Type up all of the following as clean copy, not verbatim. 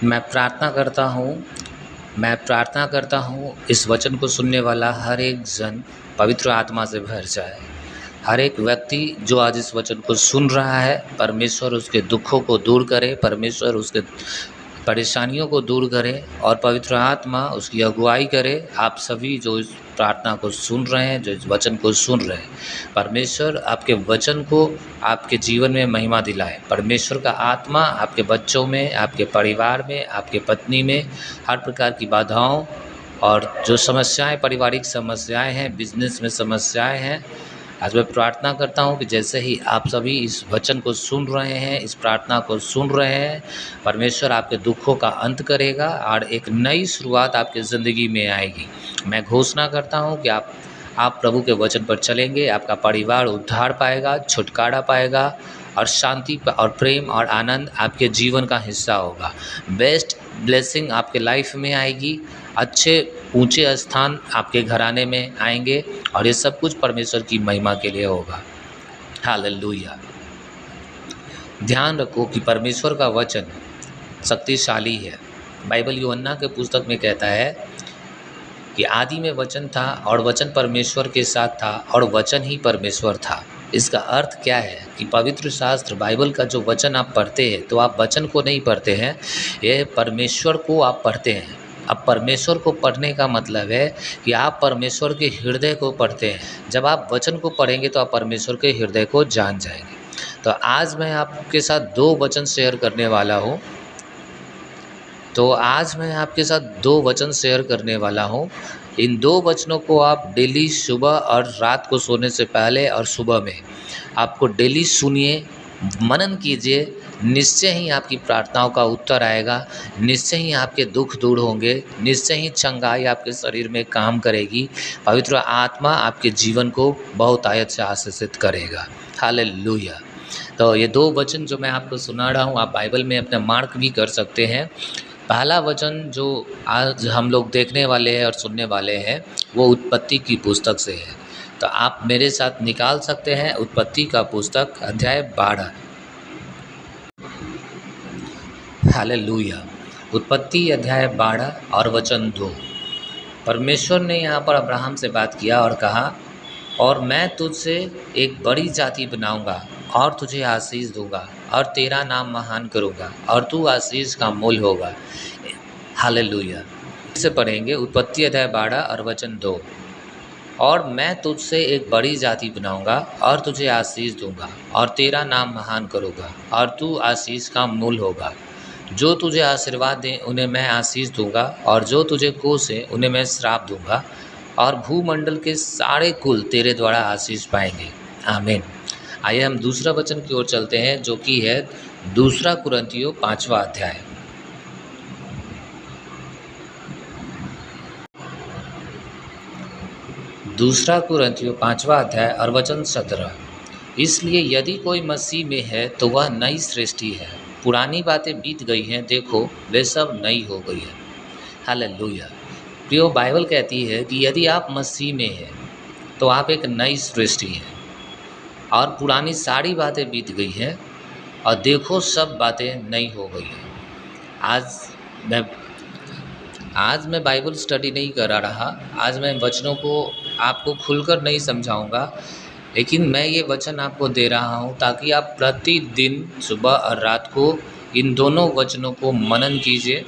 मैं प्रार्थना करता हूँ मैं प्रार्थना करता हूँ इस वचन को सुनने वाला हर एक जन पवित्र आत्मा से भर जाए। हर एक व्यक्ति जो आज इस वचन को सुन रहा है, परमेश्वर उसके दुखों को दूर करे, परमेश्वर उसके परेशानियों को दूर करे और पवित्र आत्मा उसकी अगुवाई करे। आप सभी जो इस प्रार्थना को सुन रहे हैं, जो इस वचन को सुन रहे हैं, परमेश्वर आपके वचन को आपके जीवन में महिमा दिलाए। परमेश्वर का आत्मा आपके बच्चों में, आपके परिवार में, आपके पत्नी में हर प्रकार की बाधाओं और जो समस्याएं, पारिवारिक समस्याएं हैं, बिजनेस में समस्याएं हैं, आज मैं प्रार्थना करता हूं कि जैसे ही आप सभी इस वचन को सुन रहे हैं, इस प्रार्थना को सुन रहे हैं, परमेश्वर आपके दुखों का अंत करेगा और एक नई शुरुआत आपकी ज़िंदगी में आएगी। मैं घोषणा करता हूं कि आप प्रभु के वचन पर चलेंगे, आपका परिवार उद्धार पाएगा, छुटकारा पाएगा और शांति और प्रेम और आनंद आपके जीवन का हिस्सा होगा। बेस्ट ब्लेसिंग आपके लाइफ में आएगी, अच्छे ऊंचे स्थान आपके घराने में आएंगे और ये सब कुछ परमेश्वर की महिमा के लिए होगा। हालेलुया। ध्यान रखो कि परमेश्वर का वचन शक्तिशाली है। बाइबल यूहन्ना के पुस्तक में कहता है कि आदि में वचन था और वचन परमेश्वर के साथ था और वचन ही परमेश्वर था। इसका अर्थ क्या है कि पवित्र शास्त्र बाइबल का जो वचन आप पढ़ते हैं, तो आप वचन को नहीं पढ़ते हैं, ये परमेश्वर को आप पढ़ते हैं। अब परमेश्वर को पढ़ने का मतलब है कि आप परमेश्वर के हृदय को पढ़ते हैं। जब आप वचन को पढ़ेंगे तो आप परमेश्वर के हृदय को जान जाएंगे। तो आज मैं आपके साथ दो वचन शेयर करने वाला हूँ। इन दो वचनों को आप डेली सुबह और रात को सोने से पहले और सुबह में आपको डेली सुनिए, मनन कीजिए। निश्चय ही आपकी प्रार्थनाओं का उत्तर आएगा, निश्चय ही आपके दुख दूर होंगे, निश्चय ही चंगाई आपके शरीर में काम करेगी। पवित्र आत्मा आपके जीवन को बहुत आयत से आशीषित करेगा। हालेलुया। तो ये दो वचन जो मैं आपको सुना रहा हूँ, आप बाइबल में अपने मार्क भी कर सकते हैं। पहला वचन जो आज हम लोग देखने वाले हैं और सुनने वाले हैं, वो उत्पत्ति की पुस्तक से है। तो आप मेरे साथ निकाल सकते हैं उत्पत्ति का पुस्तक अध्याय 12। हालेलुया। उत्पत्ति अध्याय 12 और वचन 2। परमेश्वर ने यहाँ पर अब्राहम से बात किया और कहा, और मैं तुझसे एक बड़ी जाति बनाऊंगा और तुझे आशीष दूंगा और तेरा नाम महान करूंगा और तू आशीष का मूल होगा। हालेलुया। इसे पढ़ेंगे उत्पत्ति अध्याय 12 और वचन 2। और मैं तुझसे एक बड़ी जाति बनाऊंगा और तुझे आशीष दूंगा और तेरा नाम महान करूंगा और तू आशीष का मूल होगा। जो तुझे आशीर्वाद दें उन्हें मैं आशीष दूंगा और जो तुझे कोसे उन्हें मैं श्राप दूंगा और भूमंडल के सारे कुल तेरे द्वारा आशीष पाएंगे। आमीन। आइए हम दूसरा वचन की ओर चलते हैं, जो कि है दूसरा कुरिन्थियों 5वां अध्याय। दूसरा कुरिन्थियों 5वां अध्याय और वचन 17। इसलिए यदि कोई मसीह में है तो वह नई सृष्टि है, पुरानी बातें बीत गई हैं, देखो वे सब नई हो गई है। हालेलुया। प्रियो, बाइबल कहती है कि यदि आप मसीह में हैं तो आप एक नई सृष्टि हैं और पुरानी सारी बातें बीत गई हैं और देखो सब बातें नई हो गई हैं। आज मैं बाइबल स्टडी नहीं करा रहा, आज मैं वचनों को आपको खुलकर नहीं समझाऊंगा, लेकिन मैं ये वचन आपको दे रहा हूँ ताकि आप प्रतिदिन सुबह और रात को इन दोनों वचनों को मनन कीजिए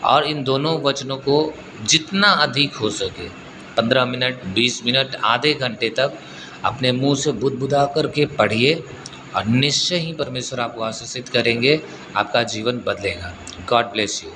और इन दोनों वचनों को जितना अधिक हो सके 15 मिनट, 20 मिनट, आधे घंटे तक अपने मुंह से बुदबुदा करके पढ़िए और निश्चय ही परमेश्वर आपको आशीषित करेंगे, आपका जीवन बदलेगा। God bless you.